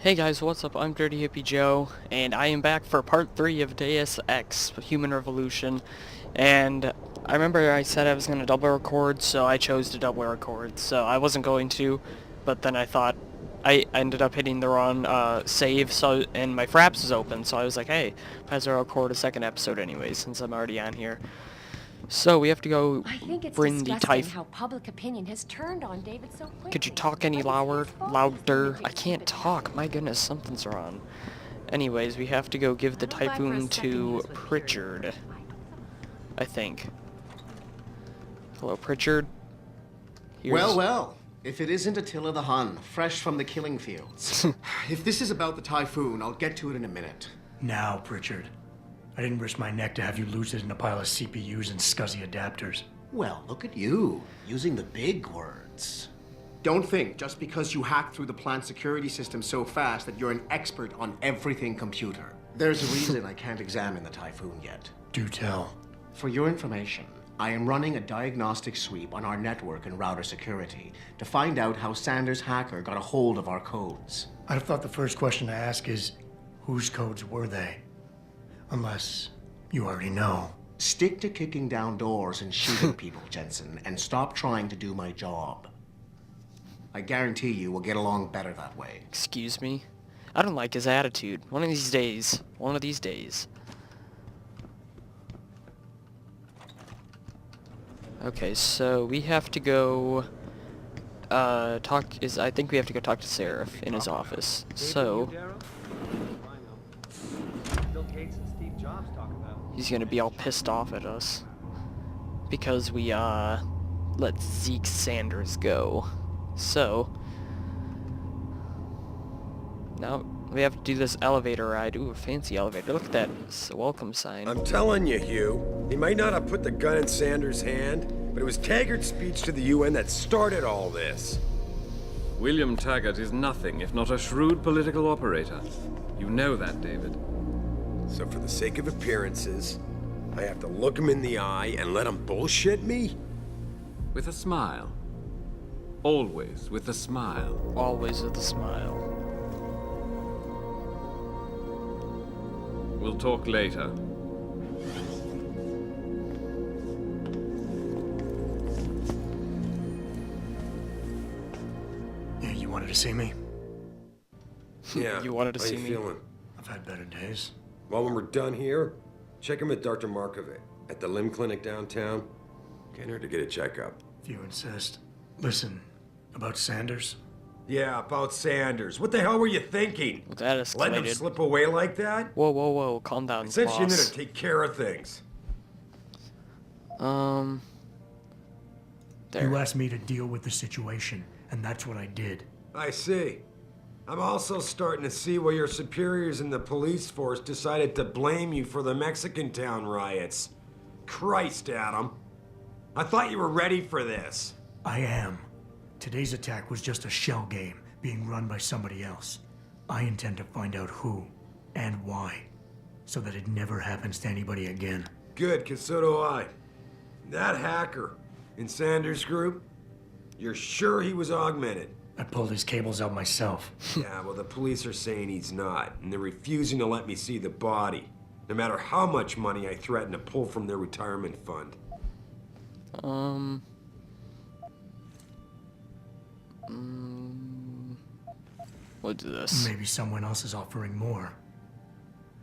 Hey guys, what's up? I'm Dirty Hippie Joe, and I am back for part 3 of Deus Ex Human Revolution. And I remember I said I was going to double record, so I chose to double record. So I wasn't going to, but then I thought I ended up hitting the wrong save, and my Fraps was open, so I was like, hey, might as well record a second episode anyway, since I'm already on here. So we have to go I think it's bring the disgusting Typhoon. how public opinion has turned on David so quickly. Could you talk any louder? I can't talk. My goodness, something's wrong. Anyways, we have to go give the Typhoon to Pritchard, I think. Hello, Pritchard. Well, if it isn't Attila the Hun, fresh from the killing fields. If this is about the Typhoon, I'll get to it in a minute. Now, Pritchard. I didn't risk my neck to have you lose it in a pile of CPUs and scuzzy adapters. Well, look at you, using the big words. Don't think just because you hacked through the plant security system so fast that you're an expert on everything computer. There's a reason I can't examine the Typhoon yet. Do tell. For your information, I am running a diagnostic sweep on our network and router security to find out how Sanders' hacker got a hold of our codes. I'd have thought the first question to ask is, whose codes were they? Unless you already know. Stick to kicking down doors and shooting people, Jensen, and stop trying to do my job. I guarantee you we'll get along better that way. Excuse me? I don't like his attitude. One of these days. One of these days. Okay, so we have to go I think we have to go talk to Seraph in his office. So he's gonna be all pissed off at us because we let Zeke Sanders go. So now we have to do this elevator ride. Ooh, a fancy elevator. Look at that welcome sign. I'm telling you, Hugh, he might not have put the gun in Sanders' hand, but it was Taggart's speech to the UN that started all this. William Taggart is nothing if not a shrewd political operator. You know that, David. So for the sake of appearances, I have to look him in the eye and let him bullshit me? With a smile. Always with a smile. Always with a smile. We'll talk later. Yeah, you wanted to see me? Yeah. You wanted to how see you me? Feeling? I've had better days. Well, when we're done here, check him at Dr. Markovic at the limb clinic downtown. Can't hurt to get a checkup. If you insist. Listen, about Sanders? Yeah, about Sanders. What the hell were you thinking? Well, that escalated. Letting him slip away like that? Whoa, whoa, whoa! Calm down, I sent you in there boss. to take care of things. There. You asked me to deal with the situation, and that's what I did. I see. I'm also starting to see why your superiors in the police force decided to blame you for the Mexican town riots. Christ, Adam. I thought you were ready for this. I am. Today's attack was just a shell game being run by somebody else. I intend to find out who and why, so that it never happens to anybody again. Good, 'cause so do I. That hacker in Sanders' group, you're sure he was augmented? I pulled his cables out myself. Yeah, well, the police are saying he's not, and they're refusing to let me see the body, no matter how much money I threaten to pull from their retirement fund. We'll do this. Maybe someone else is offering more.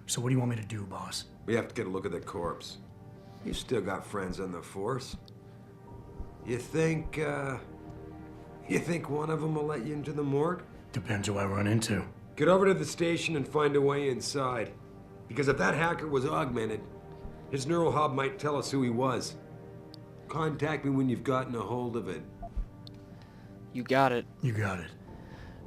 So what do you want me to do, boss? We have to get a look at the corpse. You still got friends on the force. You think one of them will let you into the morgue? Depends who I run into. Get over to the station and find a way inside. Because if that hacker was augmented, his neural hub might tell us who he was. Contact me when you've gotten a hold of it. You got it. You got it.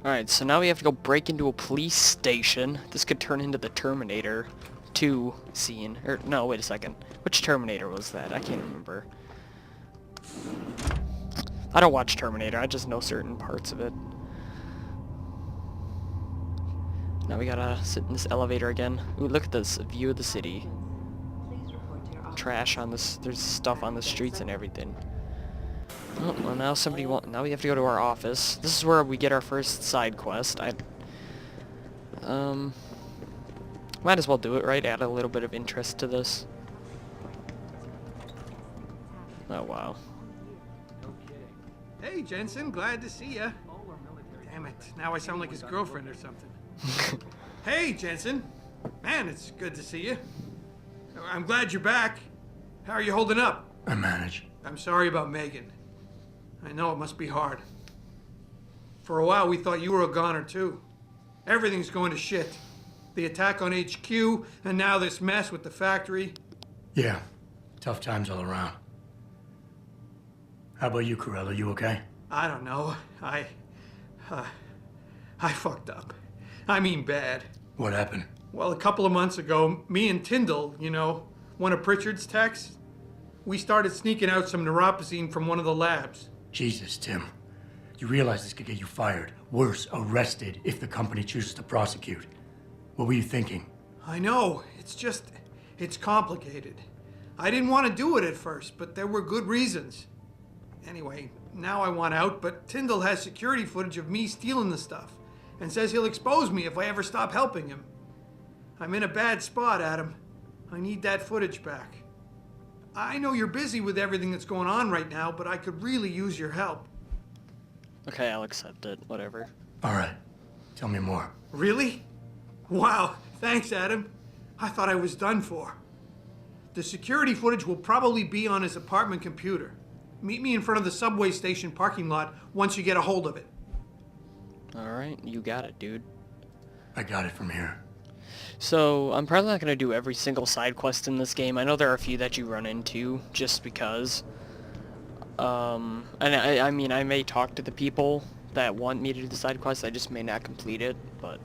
Alright, so now we have to go break into a police station. This could turn into the Terminator 2 scene. Or, no, wait a second. Which Terminator was that? I can't remember. I don't watch Terminator, I just know certain parts of it. Now we gotta sit in this elevator again. Ooh, look at this view of the city. Trash on this, there's stuff on the streets and everything. Oh, well now now we have to go to our office. This is where we get our first side quest. Might as well do it, right? Add a little bit of interest to this. Oh, wow. Hey, Jensen, glad to see ya. Damn it, now I sound like his girlfriend or something. Hey, Jensen. Man, it's good to see you. I'm glad you're back. How are you holding up? I manage. I'm sorry about Megan. I know it must be hard. For a while, we thought you were a goner, too. Everything's going to shit. The attack on HQ, and now this mess with the factory. Yeah, tough times all around. How about you, Corella? You okay? I don't know. I fucked up. I mean bad. What happened? Well, a couple of months ago, me and Tyndall, you know, one of Pritchard's techs, we started sneaking out some neuropozyne from one of the labs. Jesus, Tim. You realize this could get you fired. Worse, arrested if the company chooses to prosecute. What were you thinking? I know. It's complicated. I didn't want to do it at first, but there were good reasons. Anyway, now I want out, but Tyndall has security footage of me stealing the stuff and says he'll expose me if I ever stop helping him. I'm in a bad spot, Adam. I need that footage back. I know you're busy with everything that's going on right now, but I could really use your help. Okay, I'll accept it. Whatever. All right. Tell me more. Really? Wow, thanks, Adam. I thought I was done for. The security footage will probably be on his apartment computer. Meet me in front of the subway station parking lot once you get a hold of it. Alright, you got it, dude. I got it from here. So, I'm probably not going to do every single side quest in this game. I know there are a few that you run into, just because. And I mean, I may talk to the people that want me to do the side quest, I just may not complete it, but...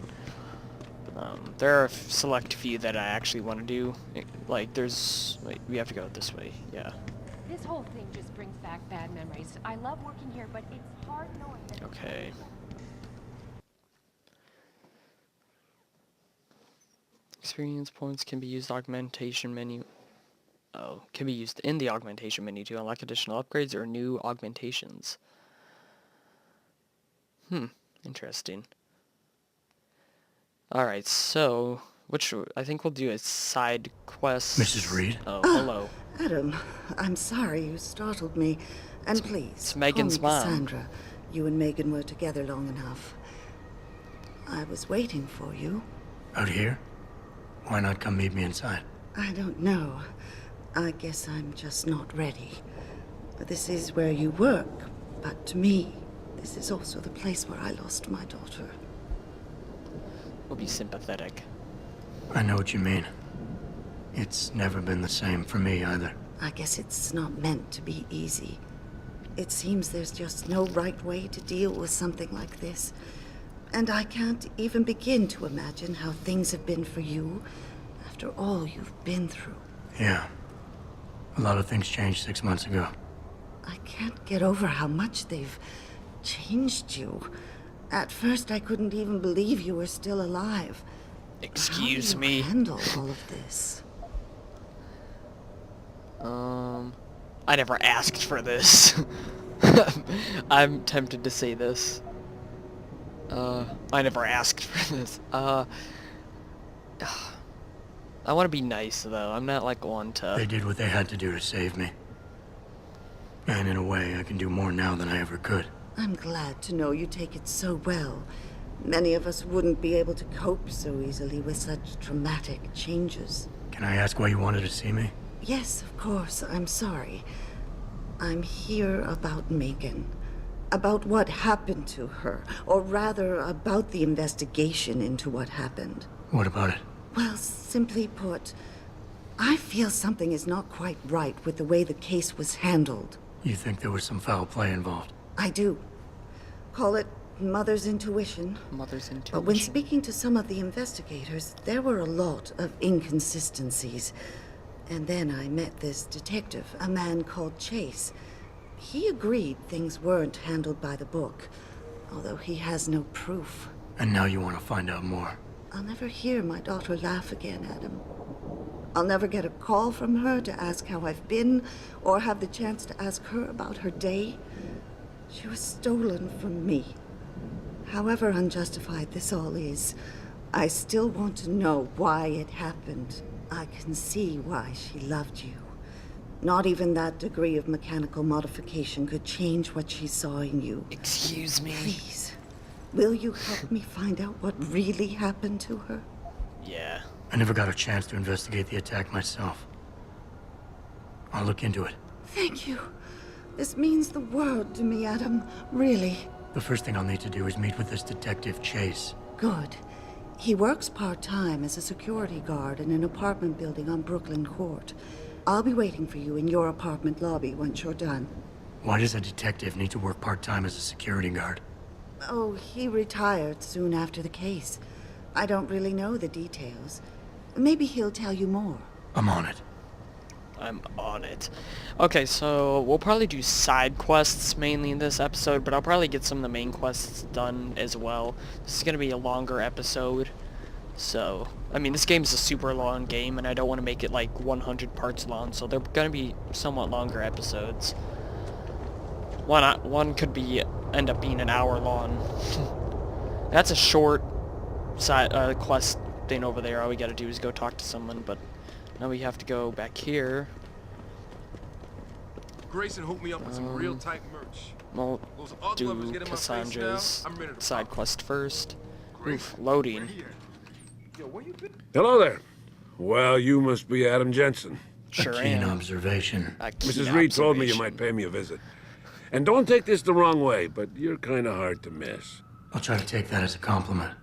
there are a select few that I actually want to do. Like, there's... Wait, we have to go this way, yeah. This whole thing just brings back bad memories. I love working here, but it's hard knowing that... Okay. Experience points can be used augmentation menu. Oh, can be used in the augmentation menu to unlock additional upgrades or new augmentations. Interesting. Alright, so, I think we'll do a side quest. Mrs. Reed? Oh, hello. Adam, I'm sorry you startled me. And please, it's Megan's call me mom. Cassandra. You and Megan were together long enough. I was waiting for you. Out here? Why not come meet me inside? I don't know. I guess I'm just not ready. This is where you work, but to me, this is also the place where I lost my daughter. We'll be sympathetic. I know what you mean. It's never been the same for me either. I guess it's not meant to be easy. It seems there's just no right way to deal with something like this. And I can't even begin to imagine how things have been for you after all you've been through. Yeah. A lot of things changed 6 months ago. I can't get over how much they've changed you. At first, I couldn't even believe you were still alive. Excuse How do me. you handle all of this? I never asked for this. I'm tempted to say this. I never asked for this. I want to be nice, though. I'm not, like, one to... They did what they had to do to save me. And in a way, I can do more now than I ever could. I'm glad to know you take it so well. Many of us wouldn't be able to cope so easily with such dramatic changes. Can I ask why you wanted to see me? Yes, of course. I'm sorry. I'm here about Megan. About what happened to her. Or rather, about the investigation into what happened. What about it? Well, simply put, I feel something is not quite right with the way the case was handled. You think there was some foul play involved? I do. Call it mother's intuition. Mother's intuition. But when speaking to some of the investigators, there were a lot of inconsistencies. And then I met this detective, a man called Chase. He agreed things weren't handled by the book, although he has no proof. And now you want to find out more? I'll never hear my daughter laugh again, Adam. I'll never get a call from her to ask how I've been, or have the chance to ask her about her day. She was stolen from me. However unjustified this all is, I still want to know why it happened. I can see why she loved you. Not even that degree of mechanical modification could change what she saw in you. Excuse me. Please, will you help me find out what really happened to her? Yeah. I never got a chance to investigate the attack myself. I'll look into it. Thank you. This means the world to me, Adam. Really. The first thing I'll need to do is meet with this detective, Chase. Good. He works part-time as a security guard in an apartment building on Brooklyn Court. I'll be waiting for you in your apartment lobby once you're done. Why does a detective need to work part-time as a security guard? Oh, he retired soon after the case. I don't really know the details. Maybe he'll tell you more. I'm on it. I'm on it. Okay, so we'll probably do side quests mainly in this episode, but I'll probably get some of the main quests done as well. This is going to be a longer episode. So, I mean, this game's a super long game, and I don't want to make it like 100 parts long, so they're going to be somewhat longer episodes. One could end up being an hour long. That's a short side quest thing over there. All we got to do is go talk to someone, but now we have to go back here. Grayson hooked me up with some real tight merch. We'll Those ugly do lovers get in my face Cassandra's now, I'm ready to side talk. quest first. Oof, Grayson, loading. we're here. Yo, where you been? Hello there. Well, you must be Adam Jensen. Sure a keen am. observation. A keen Mrs. Reed told me you observation. might pay me a visit. And don't take this the wrong way, but you're kind of hard to miss. I'll try to take that as a compliment.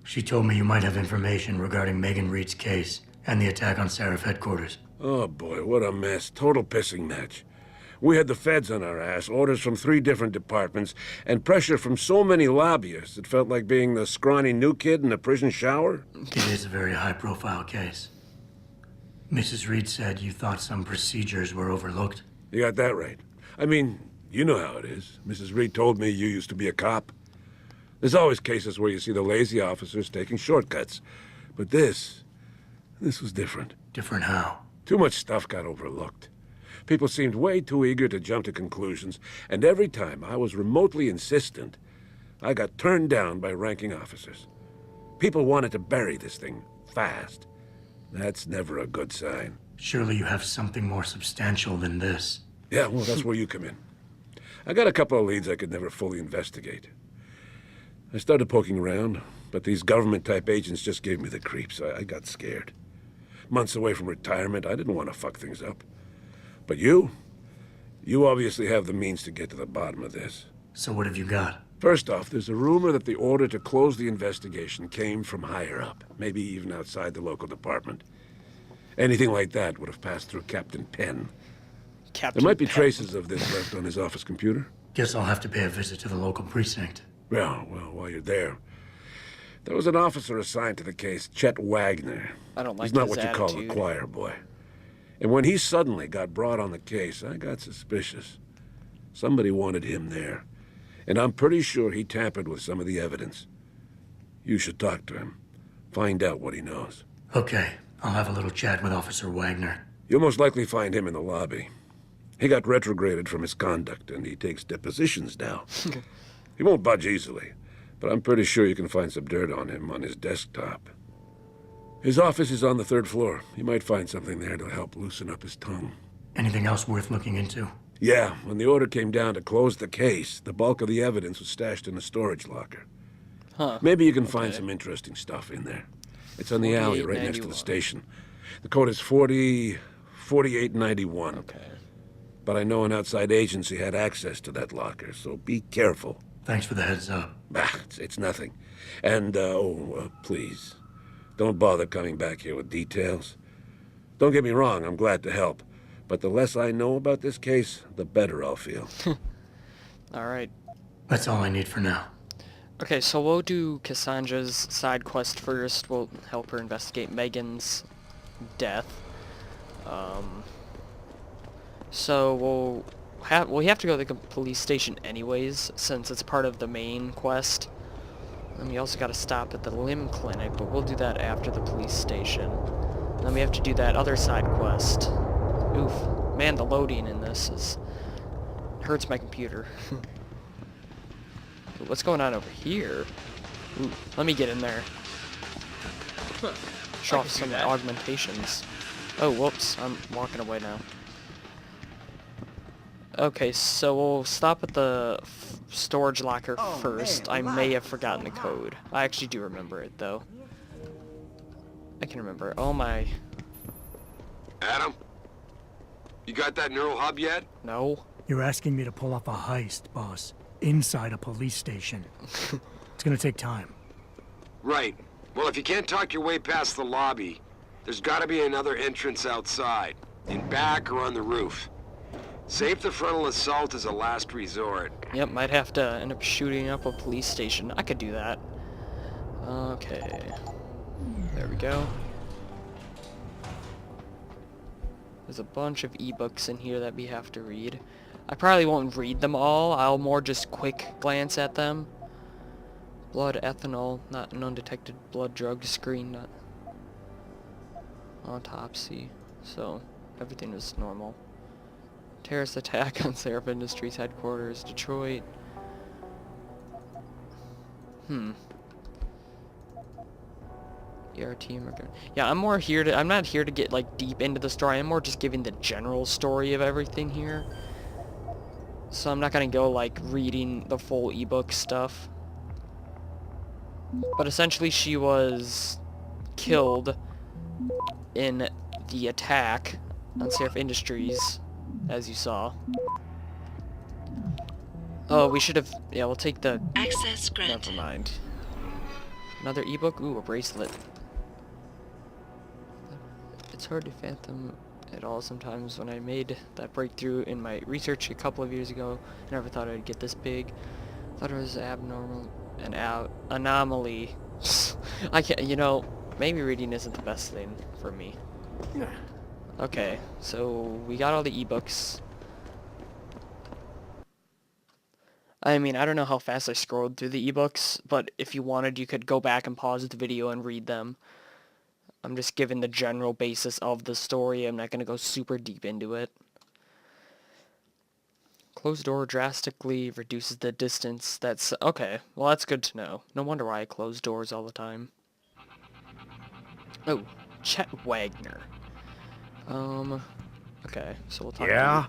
She told me you might have information regarding Megan Reed's case and the attack on Seraph headquarters. Oh boy, what a mess. Total pissing match. We had the feds on our ass, orders from 3 different departments, and pressure from so many lobbyists it felt like being the scrawny new kid in a prison shower. It is a very high-profile case. Mrs. Reed said you thought some procedures were overlooked. You got that right. I mean, you know how it is. Mrs. Reed told me you used to be a cop. There's always cases where you see the lazy officers taking shortcuts. But this was different. Different how? Too much stuff got overlooked. People seemed way too eager to jump to conclusions, and every time I was remotely insistent, I got turned down by ranking officers. People wanted to bury this thing fast. That's never a good sign. Surely you have something more substantial than this. Yeah, well, that's where you come in. I got a couple of leads I could never fully investigate. I started poking around, but these government-type agents just gave me the creeps. I got scared. Months away from retirement, I didn't want to fuck things up. But you obviously have the means to get to the bottom of this. So what have you got? First off, there's a rumor that the order to close the investigation came from higher up, maybe even outside the local department. Anything like that would have passed through Captain Penn. Captain There might be Penn. traces of this left on his office computer. Guess I'll have to pay a visit to the local precinct. Well, while you're there, there was an officer assigned to the case, Chet Wagner. I don't like He's not his what you call a attitude. choir boy. And when he suddenly got brought on the case, I got suspicious. Somebody wanted him there. And I'm pretty sure he tampered with some of the evidence. You should talk to him. Find out what he knows. Okay, I'll have a little chat with Officer Wagner. You'll most likely find him in the lobby. He got retrograded from his conduct, and he takes depositions now. He won't budge easily, but I'm pretty sure you can find some dirt on him on his desktop. His office is on the 3rd floor. You might find something there to help loosen up his tongue. Anything else worth looking into? Yeah, when the order came down to close the case, the bulk of the evidence was stashed in a storage locker. Huh. Maybe you can find some interesting stuff in there. It's on the alley right next to the 4891. station. The code is 4891. Okay. But I know an outside agency had access to that locker, so be careful. Thanks for the heads up. It's nothing. And, please, don't bother coming back here with details. Don't get me wrong, I'm glad to help. But the less I know about this case, the better I'll feel. Alright. That's all I need for now. Okay, so we'll do Cassandra's side quest first. We'll help her investigate Megan's death. So we have to go to the police station anyways, since it's part of the main quest. And we also got to stop at the limb clinic, but we'll do that after the police station. And then we have to do that other side quest. Oof. Man, the loading in this hurts my computer. What's going on over here? Ooh, let me get in there. Show off some augmentations. Oh, whoops. I'm walking away now. Okay, so we'll stop at the storage locker first. I may have forgotten the code. I actually do remember it, though. I can remember it. Oh my... Adam? You got that neural hub yet? No. You're asking me to pull off a heist, boss. Inside a police station. It's gonna take time. Right. Well, if you can't talk your way past the lobby, there's gotta be another entrance outside. In back or on the roof. Save the frontal assault as a last resort. Yep, might have to end up shooting up a police station. I could do that. Okay. There we go. There's a bunch of ebooks in here that we have to read. I probably won't read them all. I'll more just quick glance at them. Blood, ethanol, not an undetected blood drug screen, not autopsy. So, everything is normal. Terrorist attack on Seraph Industries headquarters, Detroit. ERT immigrant. Yeah, I'm more here to... I'm not here to get, like, deep into the story. I'm more just giving the general story of everything here. So I'm not gonna go, like, reading the full ebook stuff. But essentially she was killed in the attack on Seraph Industries, as you saw. Oh, we should have... Yeah, we'll take the... Access granted. Never mind. Another ebook? Ooh, a bracelet. It's hard to fathom at all sometimes. When I made that breakthrough in my research a couple of years ago, I never thought I'd get this big. Thought it was abnormal, an anomaly. I can't, you know, maybe reading isn't the best thing for me. Okay, so we got all the ebooks. I mean, I don't know how fast I scrolled through the ebooks, but if you wanted, you could go back and pause the video and read them. I'm just giving the general basis of the story. I'm not going to go super deep into it. Closed door drastically reduces the distance. That's... Okay, well that's good to know. No wonder why I close doors all the time. Oh, Chet Wagner. Okay, so we'll talk Yeah?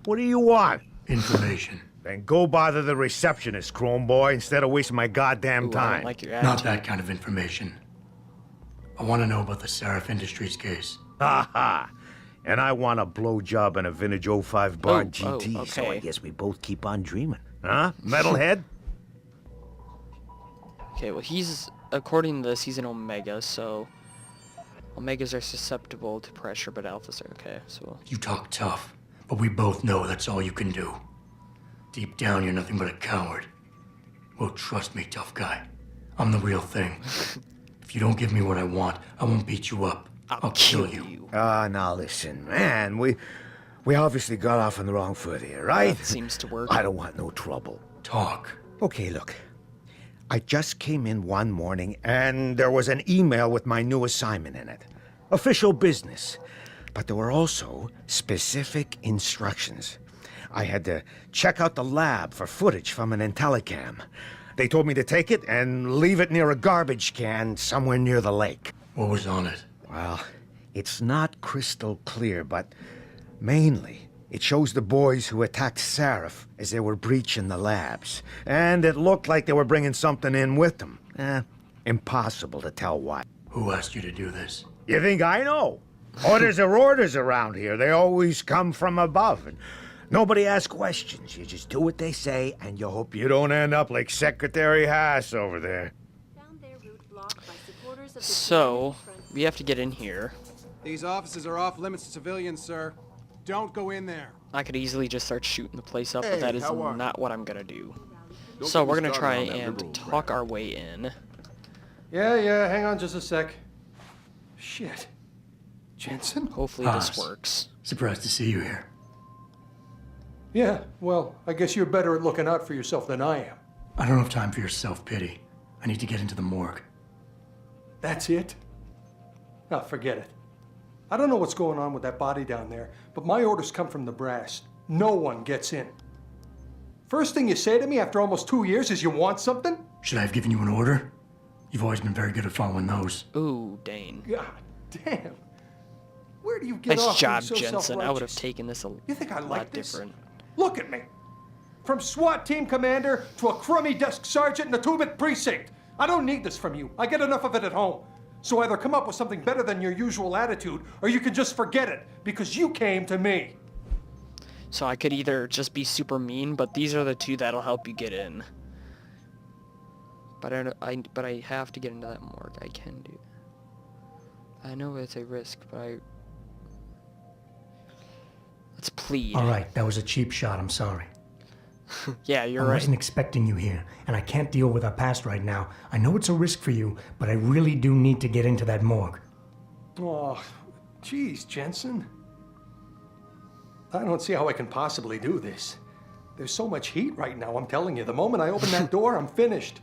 What do you want? Information. Then go bother the receptionist, Chrome Boy, instead of wasting my goddamn Ooh, I time. don't like your Not attitude. that kind of information. I want to know about the Seraph Industries case. Ha ha! And I want a blowjob and a vintage 05 bar GT, okay. so I guess we both keep on dreaming. Huh, metalhead? Okay, well he's... According to this, he's an Omega, so... Omegas are susceptible to pressure, but Alphas are okay, so... You talk tough, but we both know that's all you can do. Deep down, you're nothing but a coward. Well, trust me, tough guy. I'm the real thing. If you don't give me what I want, I won't beat you up. I'll kill you. Now listen, man, we obviously got off on the wrong foot here, right? That seems to work. I don't want no trouble. Talk. Okay, look. I just came in one morning and there was an email with my new assignment in it. Official business. But there were also specific instructions. I had to check out the lab for footage from an Intellicam. They told me to take it and leave it near a garbage can somewhere near the lake. What was on it? Well, it's not crystal clear, but mainly it shows the boys who attacked Seraph as they were breaching the labs. And it looked like they were bringing something in with them. Impossible to tell what. Who asked you to do this? You think I know? Orders are orders around here. They always come from above. And nobody asks questions. You just do what they say, and you hope you don't end up like Secretary Haas over there. So, we have to get in here. These offices are off limits to civilians, sir. Don't go in there. I could easily just start shooting the place up, but that is how are you? not what I'm gonna do. Don't So get me we're gonna started try on that and liberal talk crap. our way in. Yeah, hang on just a sec. Shit. Jensen? Hopefully Haas. this works. Surprised to see you here. Yeah, well, I guess you're better at looking out for yourself than I am. I don't have time for your self-pity. I need to get into the morgue. That's it? No, forget it. I don't know what's going on with that body down there, but my orders come from the brass. No one gets in. First thing you say to me after almost 2 years is you want something? Should I have given you an order? You've always been very good at following those. Ooh, Dane. God damn. Where do you get Nice off job, being so Jensen. I would have self-righteous? taken this a You think I like lot this? different. Look at me. From SWAT team commander to a crummy desk sergeant in the 2-bit precinct. I don't need this from you. I get enough of it at home. So either come up with something better than your usual attitude, or you can just forget it, because you came to me. So I could either just be super mean, but these are the two that'll help you get in. But I have to get into that morgue. I can do. I know it's a risk, but let's plead. All right, that was a cheap shot. I'm sorry. Yeah, you're I right. wasn't expecting you here, and I can't deal with our past right now. I know it's a risk for you, but I really do need to get into that morgue. Oh, geez, Jensen. I don't see how I can possibly do this. There's so much heat right now, I'm telling you. The moment I open that door, I'm finished.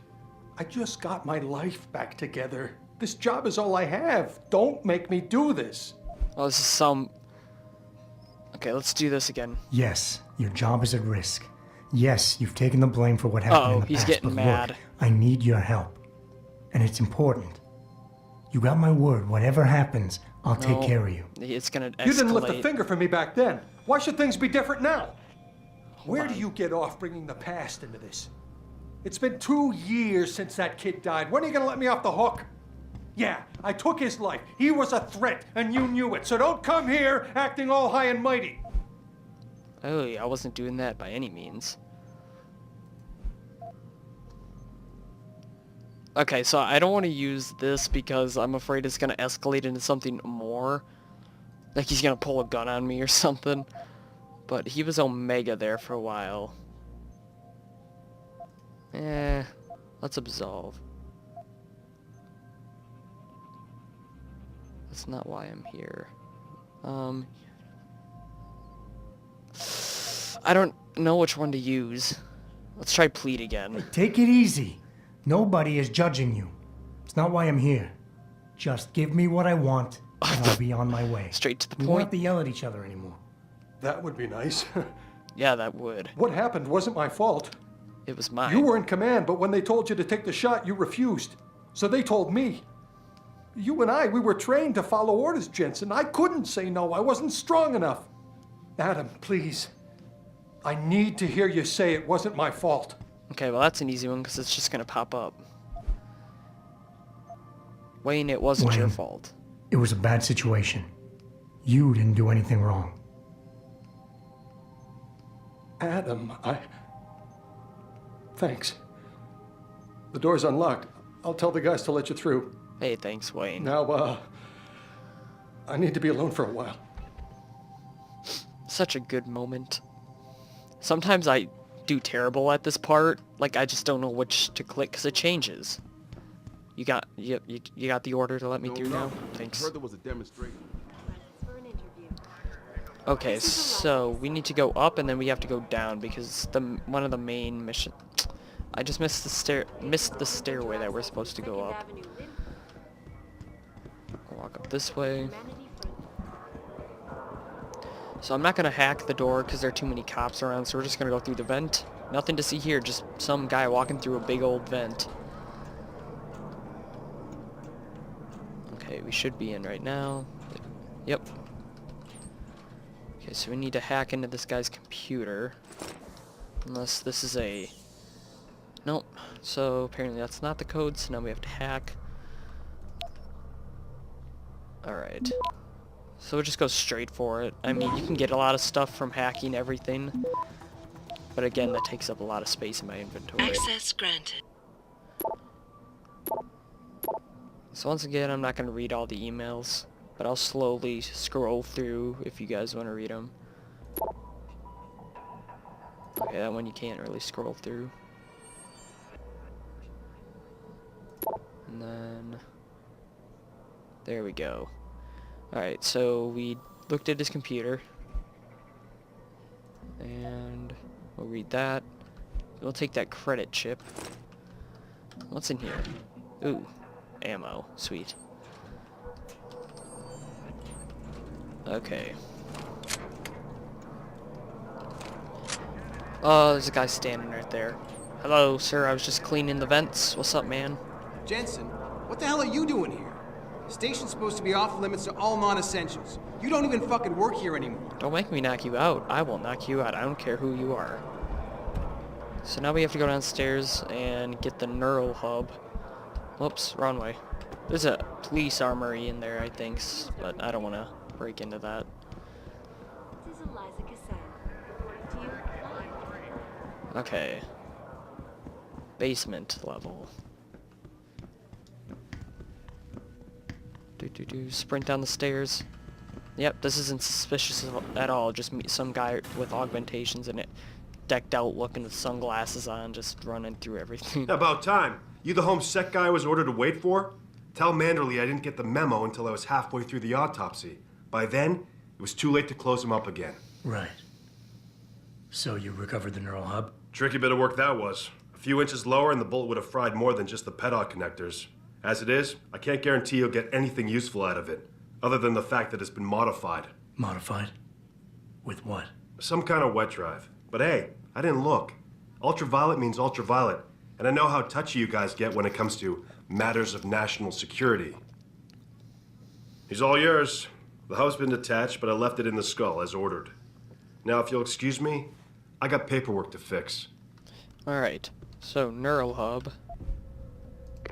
I just got my life back together. This job is all I have. Don't make me do this. Well, this is some... Okay, let's do this again. Yes, your job is at risk. Yes, you've taken the blame for what happened in the he's past, getting but mad. look, I need your help. And it's important. You got my word. Whatever happens, I'll take care of you. It's gonna escalate. You didn't lift a finger for me back then. Why should things be different now? Where do you get off bringing the past into this? It's been 2 years since that kid died. When are you gonna let me off the hook? Yeah, I took his life. He was a threat, and you knew it. So don't come here acting all high and mighty. Oh, I wasn't doing that by any means. Okay, so I don't want to use this because I'm afraid it's going to escalate into something more. Like he's going to pull a gun on me or something. But he was Omega there for a while. Let's absolve. That's not why I'm here. I don't know which one to use. Let's try plead again. Take it easy. Nobody is judging you. It's not why I'm here. Just give me what I want, and I'll be on my way. Straight to the We won't point. have to yell at each other anymore. That would be nice. Yeah, that would. What happened wasn't my fault. It was mine. You were in command, but when they told you to take the shot, you refused. So they told me. You and we were trained to follow orders, Jensen. I couldn't say no. I wasn't strong enough. Adam, please. I need to hear you say it wasn't my fault. Okay, well that's an easy one because it's just going to pop up. Wayne, it wasn't your Wayne. fault. It was a bad situation. You didn't do anything wrong. Adam, Thanks. The door's unlocked. I'll tell the guys to let you through. Hey, thanks, Wayne. Now, I need to be alone for a while. Such a good moment. Sometimes I do terrible at this part. Like, I just don't know which to click because it changes. You got the order to let me through now? Thanks. Heard there was a demonstration. Okay, so we need to go up and then we have to go down because one of the main mission. I just missed the stairway that we're supposed to go up. I'll walk up this way. So I'm not gonna hack the door because there are too many cops around, so we're just gonna go through the vent. Nothing to see here, just some guy walking through a big old vent. Okay, we should be in right now. Yep. Okay, so we need to hack into this guy's computer. Unless this is a... Nope. So apparently that's not the code, so now we have to hack. Alright. So we'll just go straight for it. I mean, you can get a lot of stuff from hacking everything. But again, that takes up a lot of space in my inventory. Access granted. So once again, I'm not going to read all the emails. But I'll slowly scroll through if you guys want to read them. Okay, that one you can't really scroll through. And then... There we go. Alright, so we looked at his computer. And we'll read that. We'll take that credit chip. What's in here? Ooh, ammo. Sweet. Okay. Oh, there's a guy standing right there. Hello, sir. I was just cleaning the vents. What's up, man? Jensen, What the hell are you doing here? The station's supposed to be off limits to all non-essentials. You don't even fucking work here anymore. Don't make me knock you out. I will knock you out. I don't care who you are. So now we have to go downstairs and get the neural hub. Whoops, wrong way. There's a police armory in there, I think, but I don't want to break into that. This is Eliza Cassell. Do you... Okay. Basement level. Sprint down the stairs. Yep, this isn't suspicious at all. Just some guy with augmentations and it decked out looking with sunglasses on, just running through everything. About time. You the home sec guy I was ordered to wait for? Tell Manderley I didn't get the memo until I was halfway through the autopsy. By then, it was too late to close him up again. Right. So you recovered the neural hub? Tricky bit of work that was. A few inches lower and the bullet would have fried more than just the pedal connectors. As it is, I can't guarantee you'll get anything useful out of it, other than the fact that it's been modified. Modified? With what? Some kind of wet drive. But hey, I didn't look. Ultraviolet means ultraviolet, and I know how touchy you guys get when it comes to matters of national security. He's all yours. The hub's been detached, but I left it in the skull as ordered. Now, if you'll excuse me, I got paperwork to fix. Alright, so neural hub.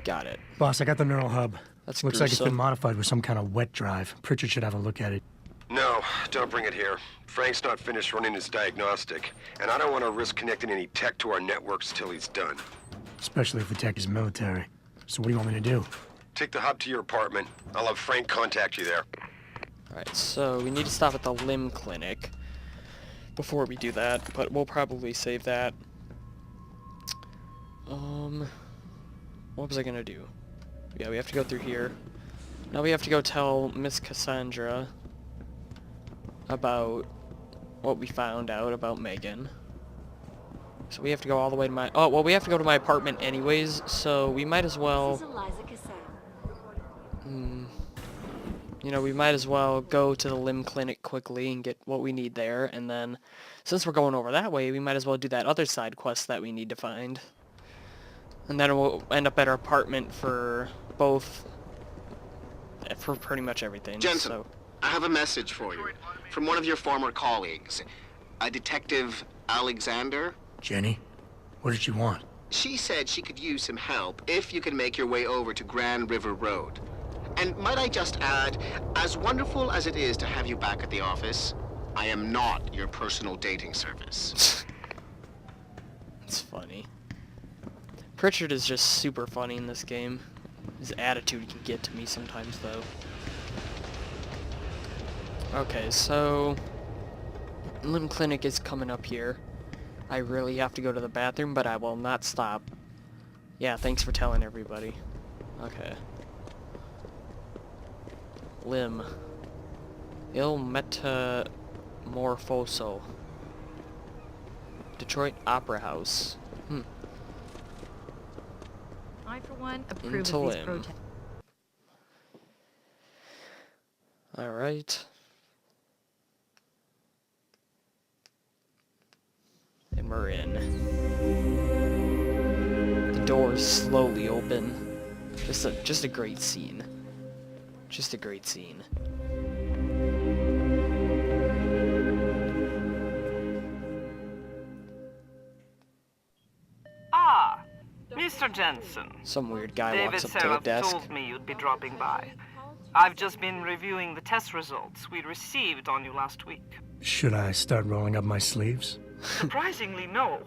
Got it. Boss, I got the neural hub. That's Looks like it's been gruesome. modified with some kind of wet drive. Pritchard should have a look at it. No, don't bring it here. Frank's not finished running his diagnostic, and I don't want to risk connecting any tech to our networks till he's done. Especially if the tech is military. So what do you want me to do? Take the hub to your apartment. I'll have Frank contact you there. Alright, so we need to stop at the limb clinic before we do that, but we'll probably save that. What was I gonna do? Yeah, we have to go through here. Now we have to go tell Miss Cassandra about what we found out about Megan. So we have to go all the way to my... Oh, well, we have to go to my apartment anyways, so we might as well... This is Eliza Cassell. You know, we might as well go to the limb clinic quickly and get what we need there, and then, since we're going over that way, we might as well do that other side quest that we need to find. And then we'll end up at our apartment for both... for pretty much everything. Jensen, So. I have a message for you from one of your former colleagues, a Detective Alexander. Jenny? What did you want? She said she could use some help if you can make your way over to Grand River Road. And might I just add, as wonderful as it is to have you back at the office, I am not your personal dating service. It's funny. Pritchard is just super funny in this game. His attitude can get to me sometimes, though. Okay, so... Limb clinic is coming up here. I really have to go to the bathroom, but I will not stop. Yeah, thanks for telling everybody. Okay. Limb. Il Metamorphoso. Detroit Opera House. I, for one, approve Into of these limb. protests. Alright. And we're in. The doors slowly open. Just a great scene. Just a great scene. Ah, Mr. Jensen. Some weird guy David walks up to the Seraph desk. told me you'd be dropping by. I've just been reviewing the test results we received on you last week. Should I start rolling up my sleeves? Surprisingly, no.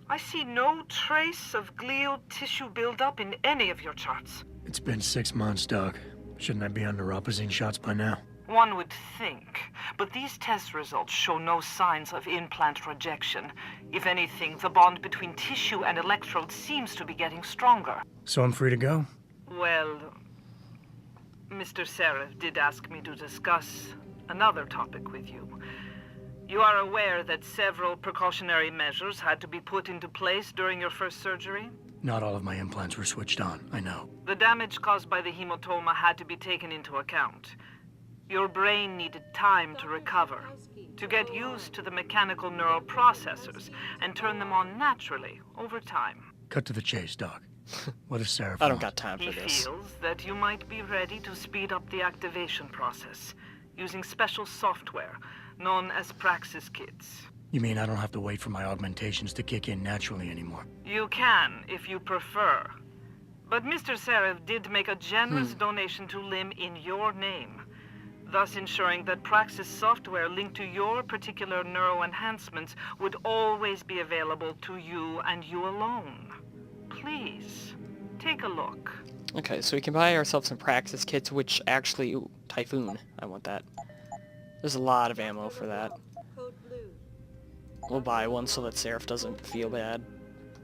I see no trace of glial tissue buildup in any of your charts. It's been 6 months, Doc. Shouldn't I be under Rapazine shots by now? One would think, but these test results show no signs of implant rejection. If anything, the bond between tissue and electrodes seems to be getting stronger. So I'm free to go? Well, Mr. Seraph did ask me to discuss another topic with you. You are aware that several precautionary measures had to be put into place during your first surgery? Not all of my implants were switched on, I know. The damage caused by the hematoma had to be taken into account. Your brain needed time to recover, to get used to the mechanical neural processors and turn them on naturally over time. Cut to the chase, Doc. What is Sarah? I don't got time He for this. feels that you might be ready to speed up the activation process using special software known as Praxis kits. You mean I don't have to wait for my augmentations to kick in naturally anymore? You can, if you prefer. But Mr. Seraph did make a generous donation to LIM in your name, thus ensuring that Praxis software linked to your particular neuroenhancements would always be available to you and you alone. Please, take a look. Okay, so we can buy ourselves some Praxis kits, which actually... Ooh, Typhoon. I want that. There's a lot of ammo for that. We'll buy one so that Seraph doesn't feel bad.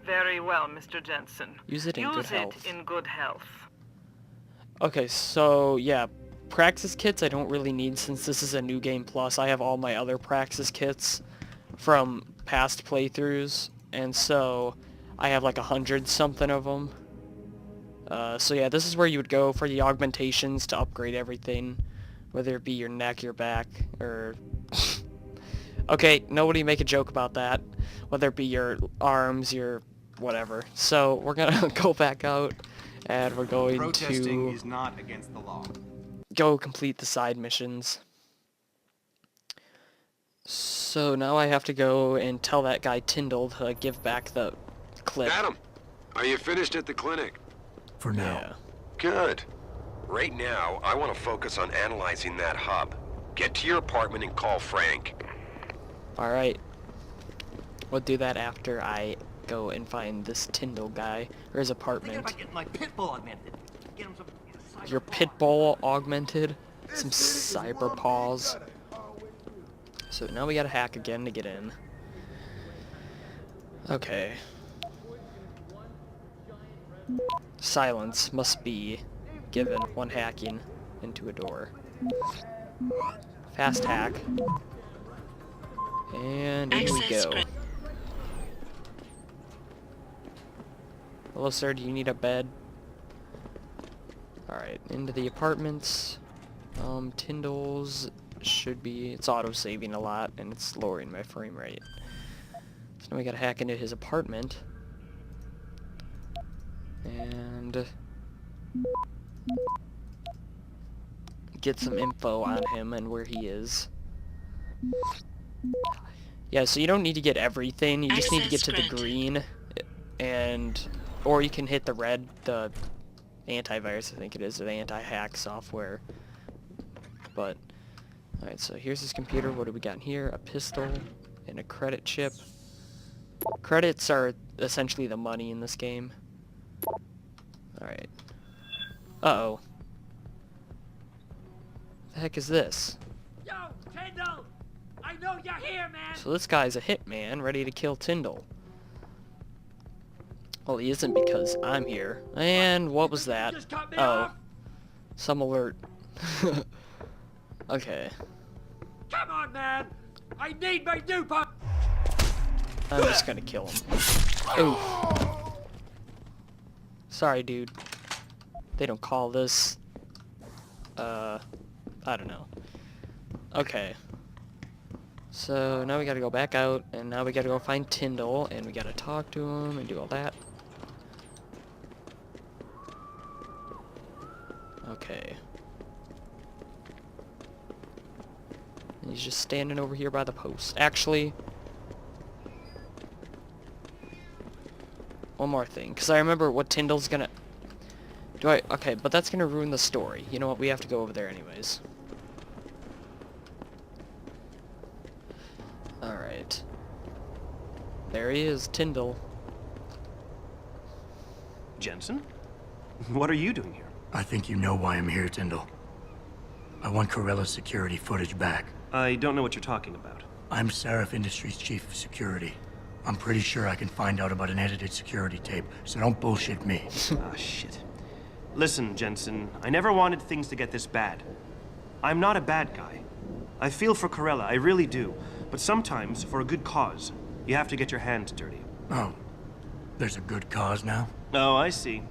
Very well, Mr. Jensen. Use it in good health. Use it in good health. Okay, so yeah, Praxis kits I don't really need since this is a new game plus. I have all my other Praxis kits from past playthroughs, and so I have like 100 something of them. So yeah, this is where you would go for the augmentations to upgrade everything, whether it be your neck, your back, or... Okay, nobody make a joke about that. Whether it be your arms, your whatever. So we're gonna go back out, and we're going Protesting to is not against the law. go complete the side missions. So now I have to go and tell that guy Tyndall to give back the clip. Adam, are you finished at the clinic? For now. Yeah. Good. Right now, I want to focus on analyzing that hub. Get to your apartment and call Frank. Alright. We'll do that after I go and find this Tyndall guy, or his apartment. My pit bull augmented. Get him some Your pit bull augmented? Some cyber paws. So now we gotta hack again to get in. Okay. Silence must be given when hacking into a door. Fast hack. And in we go. Hello sir, do you need a bed? Alright, into the apartments. Tyndall's should be... It's auto-saving a lot, and it's lowering my frame rate. So now we gotta hack into his apartment. And... get some info on him and where he is. Yeah, so you don't need to get everything, you just need to get to the green, and... Or you can hit the red, the antivirus, I think it is, or the anti-hack software. But, alright, so here's his computer. What do we got in here? A pistol and a credit chip. Credits are essentially the money in this game. Alright. Uh-oh. The heck is this? Yo, Tyndall! I know you're here, man! So this guy's a hitman ready to kill Tyndall. Well, he isn't because I'm here. And what was that? Oh. Some alert. Okay. Come on, man! I need my new pump! I'm just gonna kill him. Ooh. Sorry, dude. They don't call this... I don't know. Okay. So, now we gotta go back out, and now we gotta go find Tyndall, and we gotta talk to him, and do all that. Okay. And he's just standing over here by the post. Actually... One more thing, because I remember what Tyndall's gonna... Okay, but that's gonna ruin the story. You know what, we have to go over there anyways. Alright. There he is, Tyndall. Jensen? What are you doing here? I think you know why I'm here, Tyndall. I want Corella's security footage back. I don't know what you're talking about. I'm Seraph Industries' chief of security. I'm pretty sure I can find out about an edited security tape, so don't bullshit me. Ah, shit. Listen, Jensen, I never wanted things to get this bad. I'm not a bad guy. I feel for Corella, I really do. But sometimes, for a good cause, you have to get your hands dirty. Oh, there's a good cause now? Oh, I see.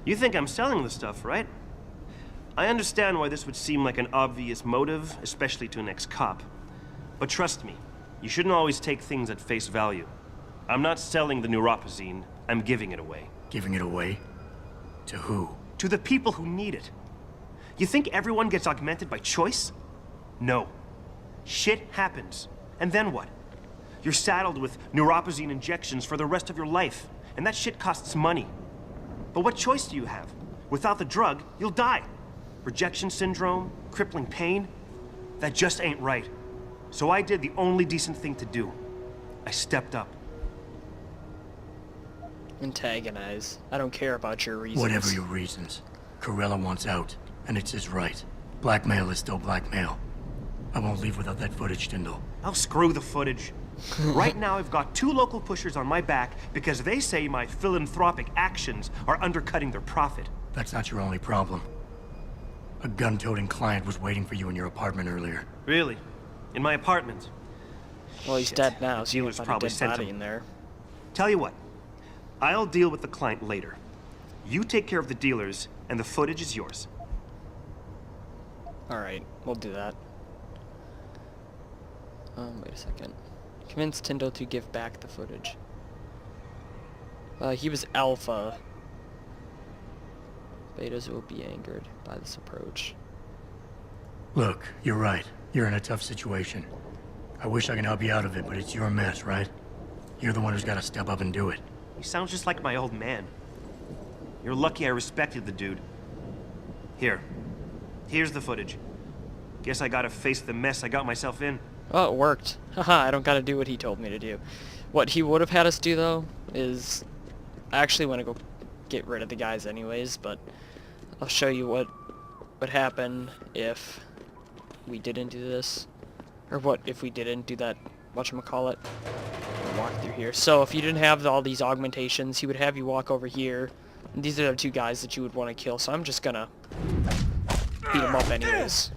You think I'm selling the stuff, right? I understand why this would seem like an obvious motive, especially to an ex-cop. But trust me, you shouldn't always take things at face value. I'm not selling the neuropazine, I'm giving it away. Giving it away? To who? To the people who need it. You think everyone gets augmented by choice? No. Shit happens. And then what? You're saddled with neuropozyne injections for the rest of your life, and that shit costs money. But what choice do you have? Without the drug, you'll die. Rejection syndrome, crippling pain. That just ain't right. So I did the only decent thing to do. I stepped up. Antagonize. I don't care about your reasons. Whatever your reasons. Corella wants out, and it's his right. Blackmail is still blackmail. I won't leave without that footage, Tyndall. I'll screw the footage. Right now I've got 2 local pushers on my back because they say my philanthropic actions are undercutting their profit. That's not your only problem. A gun-toting client was waiting for you in your apartment earlier. Really? In my apartment? Well, he's dead now, so you Dealers find a probably dead sent body him. in there. Tell you what, I'll deal with the client later. You take care of the dealers, and the footage is yours. Alright, we'll do that. Wait a second. Convince Tyndall to give back the footage. He was alpha. Betas will be angered by this approach. Look, you're right. You're in a tough situation. I wish I could help you out of it, but it's your mess, right? You're the one who's got to step up and do it. He sounds just like my old man. You're lucky I respected the dude. Here's the footage. Guess I gotta face the mess I got myself in. Oh, it worked. Haha, I don't gotta do what he told me to do. What he would have had us do, though, is... I actually want to go get rid of the guys anyways, but I'll show you what would happen if we didn't do this. Or what if we didn't do that, whatchamacallit, walk through here. So if you didn't have all these augmentations, he would have you walk over here. And these are the 2 guys that you would want to kill, so I'm just gonna beat them up anyways.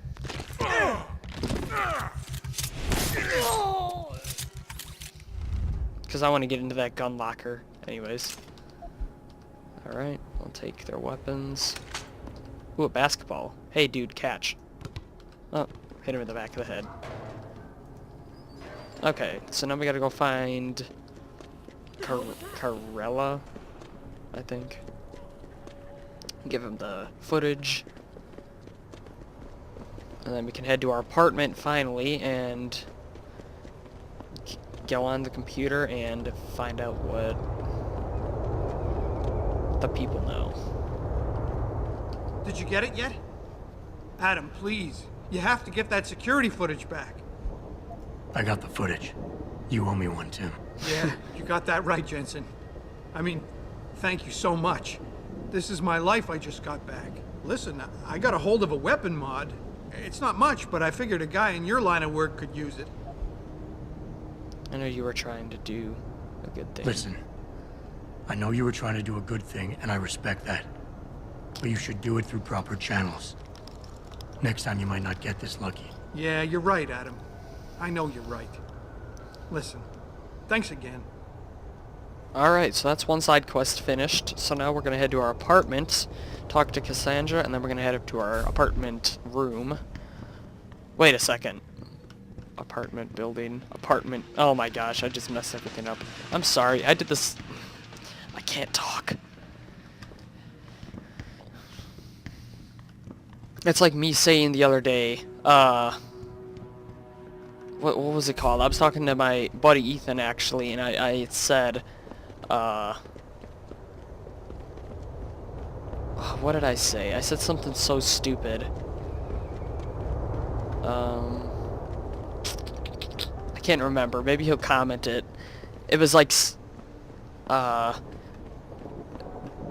Because I want to get into that gun locker anyways. Alright, I'll take their weapons. Ooh, a basketball. Hey dude, catch. Oh, hit him in the back of the head. Okay, so now we gotta go find Corella, I think. Give him the footage. And then we can head to our apartment finally and go on the computer and find out what the people know. Did you get it yet? Adam, please. You have to get that security footage back. I got the footage. You owe me one, Tim. Yeah, you got that right, Jensen. I mean, thank you so much. This is my life I just got back. Listen, I got a hold of a weapon mod. It's not much, but I figured a guy in your line of work could use it. I know you were trying to do a good thing. Listen, I know you were trying to do a good thing, and I respect that. But you should do it through proper channels. Next time you might not get this lucky. Yeah, you're right, Adam. I know you're right. Listen, thanks again. Alright, so that's one side quest finished. So now we're going to head to our apartment, talk to Cassandra, and then we're going to head up to our apartment room. Wait a second. Apartment, building, apartment. Oh my gosh, I just messed everything up. I'm sorry, I did this... I can't talk. It's like me saying the other day, what was it called? I was talking to my buddy Ethan, actually, and I said, what did I say? I said something so stupid. I can't remember. Maybe he'll comment it. It was like,